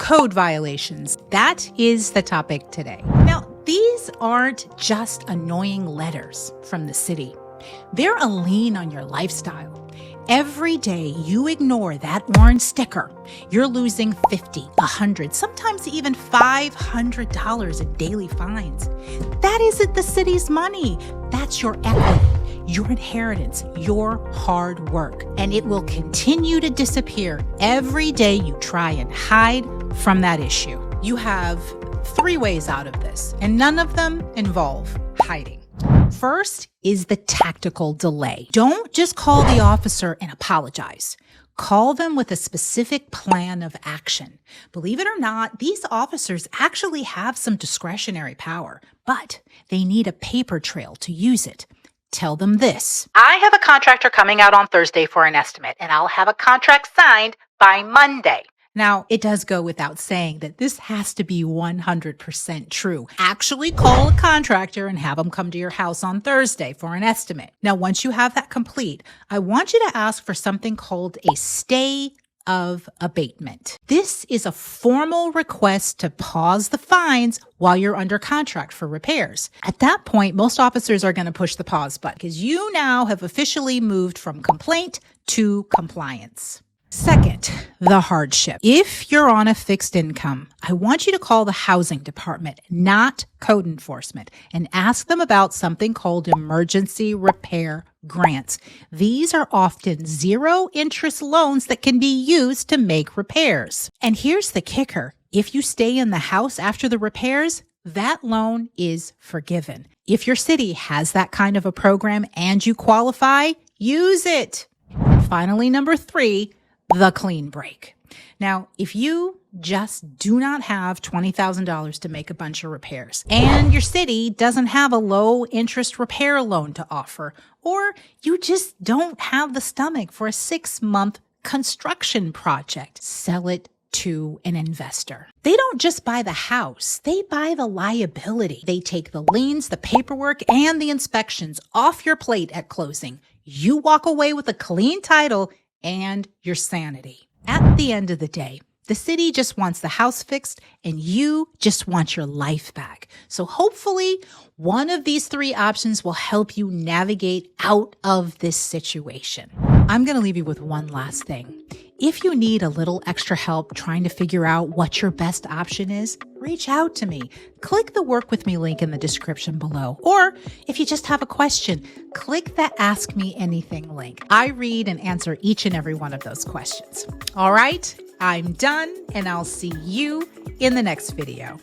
code violations. That is the topic today. Now, these aren't just annoying letters from the city. They're a lien on your lifestyle. Every day you ignore that orange sticker, you're losing $50, $100, sometimes even $500 in daily fines. That isn't the city's money. That's your equity, your inheritance, your hard work. And it will continue to disappear every day you try and hide from that issue. You have 3 ways out of this, and none of them involve hiding. First is the tactical delay. Don't just call the officer and apologize. Call them with a specific plan of action. Believe it or not, these officers actually have some discretionary power, but they need a paper trail to use it. Tell them this: I have a contractor coming out on Thursday for an estimate, and I'll have a contract signed by Monday. Now, it does go without saying that this has to be 100% true. Actually call a contractor and have them come to your house on Thursday for an estimate. Now, once you have that complete, I want you to ask for something called a stay of abatement. This is a formal request to pause the fines while you're under contract for repairs. At that point, most officers are going to push the pause button because you now have officially moved from complaint to compliance. Second, the hardship. If you're on a fixed income, I want you to call the housing department, not code enforcement, and ask them about something called emergency repair grants. These are often 0-interest loans that can be used to make repairs. And here's the kicker. If you stay in the house after the repairs, that loan is forgiven. If your city has that kind of a program and you qualify, use it. And finally, number 3, the clean break. Now, if you just do not have $20,000 to make a bunch of repairs and your city doesn't have a low interest repair loan to offer, or you just don't have the stomach for a 6-month construction project, sell it to an investor. They don't just buy the house, they buy the liability. They take the liens, the paperwork, and the inspections off your plate at closing. You walk away with a clean title and your sanity. At the end of the day, the city just wants the house fixed and you just want your life back. So hopefully one of these 3 options will help you navigate out of this situation. I'm going to leave you with one last thing. If you need a little extra help trying to figure out what your best option is, reach out to me. Click the Work With Me link in the description below. Or if you just have a question, click the Ask Me Anything link. I read and answer each and every one of those questions. All right, I'm done, and I'll see you in the next video.